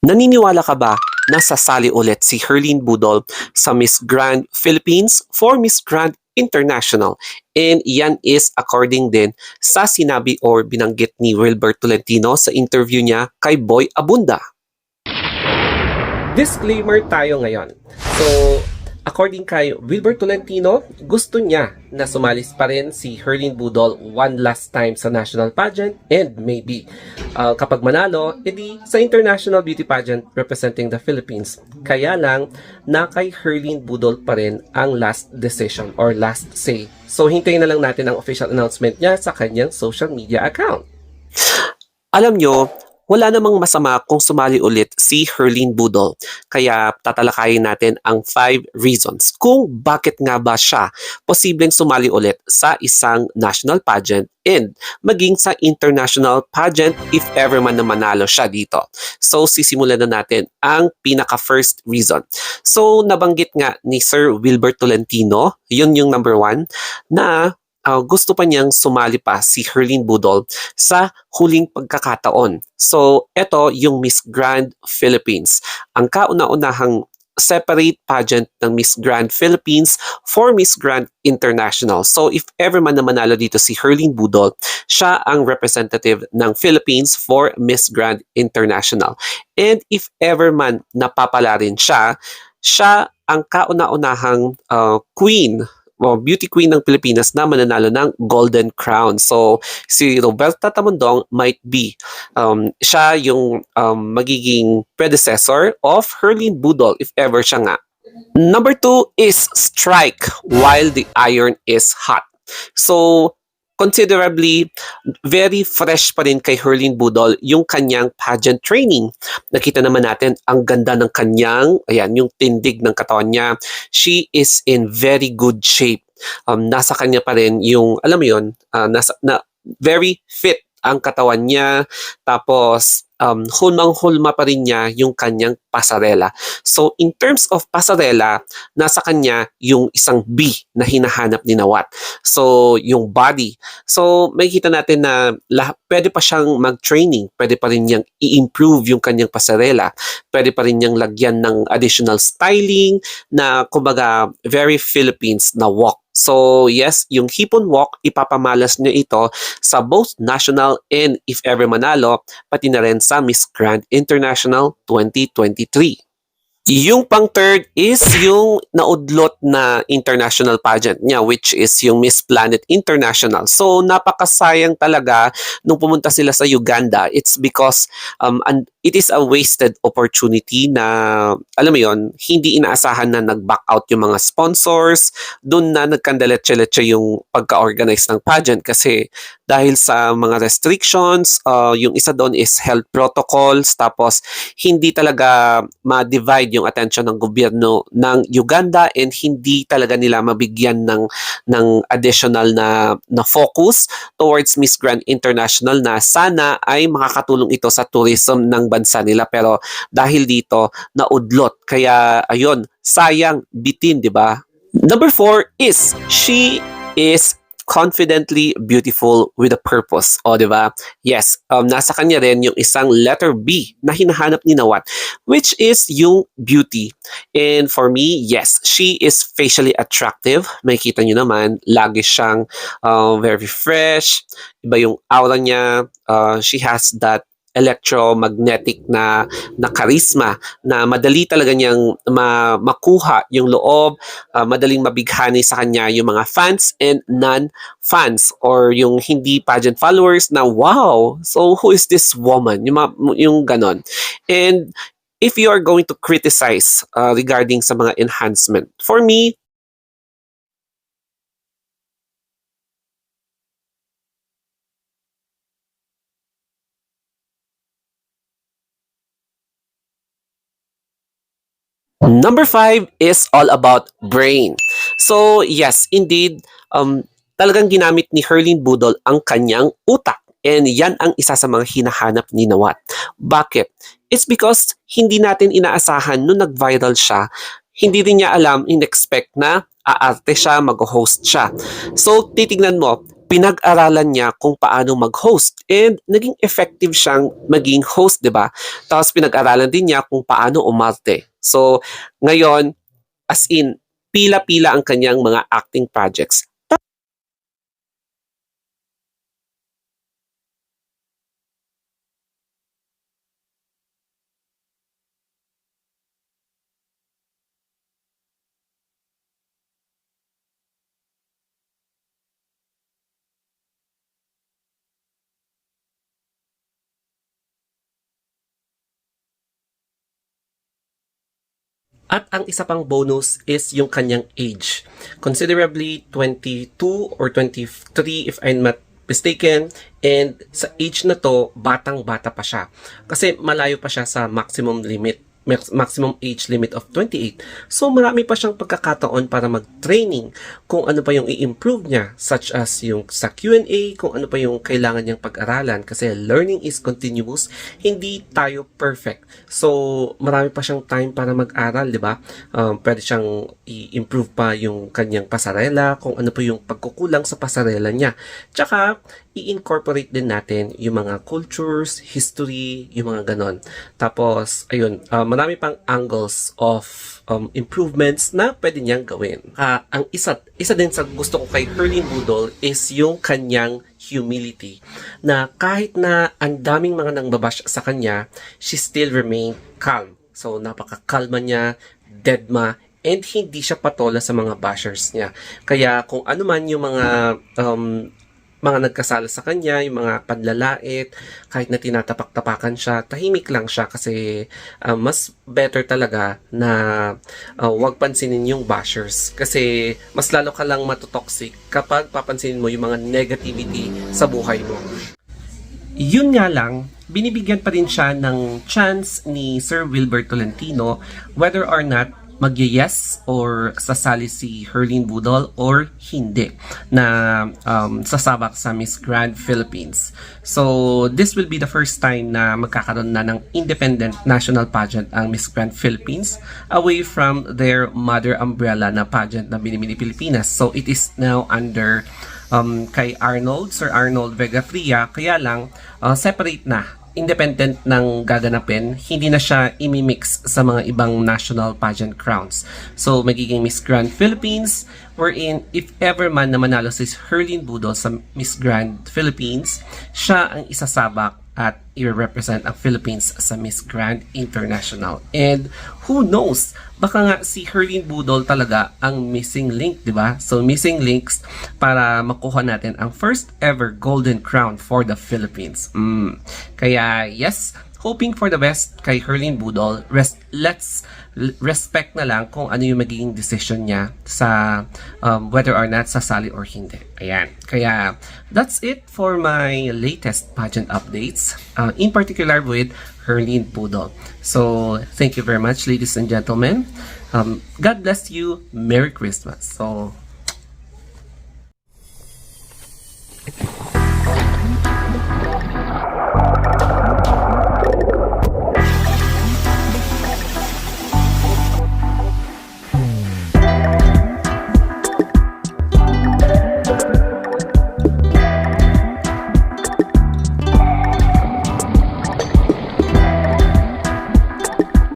Naniniwala ka ba na sasali ulit si Herlene Budol sa Miss Grand Philippines for Miss Grand International? And yan is according din sa sinabi or binanggit ni Wilbert Tolentino sa interview niya kay Boy Abunda. Disclaimer tayo ngayon. So, according kay Wilbert Tolentino, gusto niya na sumalis pa rin si Herlene Budol one last time sa national pageant and maybe kapag manalo, edi sa international beauty pageant representing the Philippines. Kaya lang, na kay Herlene Budol pa rin ang last decision or last say. So, hintayin na lang natin ang official announcement niya sa kanyang social media account. Alam nyo, wala namang masama kung sumali ulit si Herlene Budol. Kaya tatalakayin natin ang 5 reasons kung bakit nga ba siya posibleng sumali ulit sa isang national pageant and maging sa international pageant if ever man na manalo siya dito. So sisimulan na natin ang pinaka-first reason. So nabanggit nga ni Sir Wilbert Tolentino, yun yung number 1, na gusto pa niyang sumali pa si Herlene Budol sa huling pagkakataon. So, ito yung Miss Grand Philippines. Ang kauna-unahang separate pageant ng Miss Grand Philippines for Miss Grand International. So, if ever man na manalo dito si Herlene Budol, siya ang representative ng Philippines for Miss Grand International. And if ever man napapala rin siya, siya ang kauna-unahang queen o beauty queen ng Pilipinas na mananalo ng Golden Crown. So, si Roberta Tamundong might be siya yung magiging predecessor of Herlene Budol if ever siya nga. Number 2 is strike while the iron is hot. So, considerably, very fresh pa rin kay Herlene Budol yung kanyang pageant training. Nakita naman natin ang ganda ng kanyang, ayan, yung tindig ng katawan niya. She is in very good shape. Nasa kanya pa rin yung, alam mo yun, very fit ang katawan niya. Tapos, hulmang-hulma pa rin niya yung kanyang pasarela. So, in terms of pasarela, nasa kanya yung isang B na hinahanap ni Nawat. So, yung body. So, makikita natin na pwede pa siyang mag-training. Pwede pa rin niyang i-improve yung kanyang pasarela. Pwede pa rin niyang lagyan ng additional styling na, kumbaga, very Philippines na walk. So, yes, yung hipon walk, ipapamalas niya ito sa both national and if ever manalo, pati na rin sa Miss Grand International 2023. Yung pang-third is yung naudlot na international pageant niya, which is yung Miss Planet International. So, napakasayang talaga nung pumunta sila sa Uganda. It's because it is a wasted opportunity na, alam mo yon, hindi inaasahan na nag-back out yung mga sponsors. Doon na nagkandaletse-letse yung pagka-organize ng pageant kasi dahil sa mga restrictions, yung isa doon is health protocols, tapos hindi talaga ma-divide yung attention ng gobyerno ng Uganda and hindi talaga nila mabigyan ng additional na focus towards Miss Grand International na sana ay makakatulong ito sa tourism ng bansa nila. Pero dahil dito, naudlot. Kaya ayun, sayang bitin, di ba? Number 4 is she is confidently beautiful with a purpose. O, di ba? Yes, nasa kanya rin yung isang letter B na hinahanap ni Nawat, which is yung beauty. And for me, yes, she is facially attractive. Makikita nyo naman, lagi siyang very fresh. Iba yung aura niya. She has that electromagnetic na charisma na madali talaga niyang makuha yung loob, madaling mabighani sa kanya yung mga fans and non-fans or yung hindi pageant followers na wow, so who is this woman? Yung ganon. And if you are going to criticize regarding sa mga enhancement, for me, number 5 is all about brain. So, yes, indeed, talagang ginamit ni Herlene Budol ang kanyang utak. And yan ang isa sa mga hinahanap ni Nawat. Bakit? It's because hindi natin inaasahan nung nag-viral siya, hindi rin niya alam, in-expect na aarte siya, mag-host siya. So, titignan mo, pinag-aralan niya kung paano mag-host and naging effective siyang maging host, 'di ba? Tapos pinag-aralan din niya kung paano umarte. So, ngayon, as in, pila-pila ang kanyang mga acting projects. At ang isa pang bonus is yung kanyang age. Considerably 22 or 23 if I'm not mistaken. And sa age na to, batang-bata pa siya. Kasi malayo pa siya sa maximum limit, maximum age limit of 28. So marami pa siyang pagkakataon para mag-training kung ano pa yung i-improve niya, such as yung sa Q&A, kung ano pa yung kailangan niyang pag-aralan, kasi learning is continuous, hindi tayo perfect. So marami pa siyang time para mag-aral, di ba? Pwede siyang i-improve pa yung kanyang pasarela, kung ano pa yung pagkukulang sa pasarela niya. Tsaka i-incorporate din natin yung mga cultures, history, yung mga ganon. Tapos, ayun, marami pang angles of improvements na pwede niyang gawin. Ang isa din sa gusto ko kay Herlin Budol is yung kanyang humility. Na kahit na ang daming mga nangbabash sa kanya, she still remain calm. So, napaka-kalma niya, deadma, and hindi siya patola sa mga bashers niya. Kaya kung ano man yung mga nagkasala sa kanya, yung mga panlalait, kahit na tinatapak-tapakan siya, tahimik lang siya kasi mas better talaga na wag pansinin yung bashers. Kasi mas lalo ka lang matotoxic kapag papansinin mo yung mga negativity sa buhay mo. Yun nga lang, binibigyan pa rin siya ng chance ni Sir Wilbert Tolentino whether or not mag-yes or sasali si Herlin Budol or hindi na sasabak sa Miss Grand Philippines. So, this will be the first time na magkakaroon na ng independent national pageant ang Miss Grand Philippines away from their mother umbrella na pageant na Binibini Pilipinas. So, it is now under kay Arnold, Sir Arnold Vega Fria, kaya lang separate na, independent ng gaganapin, hindi na siya imimix sa mga ibang national pageant crowns. So, magiging Miss Grand Philippines, wherein if ever man na manalo si Herlin Budol sa Miss Grand Philippines, siya ang isasabak at i-represent ang Philippines sa Miss Grand International. And who knows, baka nga si Herlin Budol talaga ang missing link, di ba? So missing links para makuha natin ang first ever golden crown for the Philippines. Kaya yes, hoping for the best kay Herlin Budol. Let's respect na lang kung ano yung magiging decision niya sa whether or not sasali or hindi. Ayan. Kaya that's it for my latest pageant updates, in particular with Herlin Budol. So thank you very much, ladies and gentlemen. God bless you. Merry Christmas. So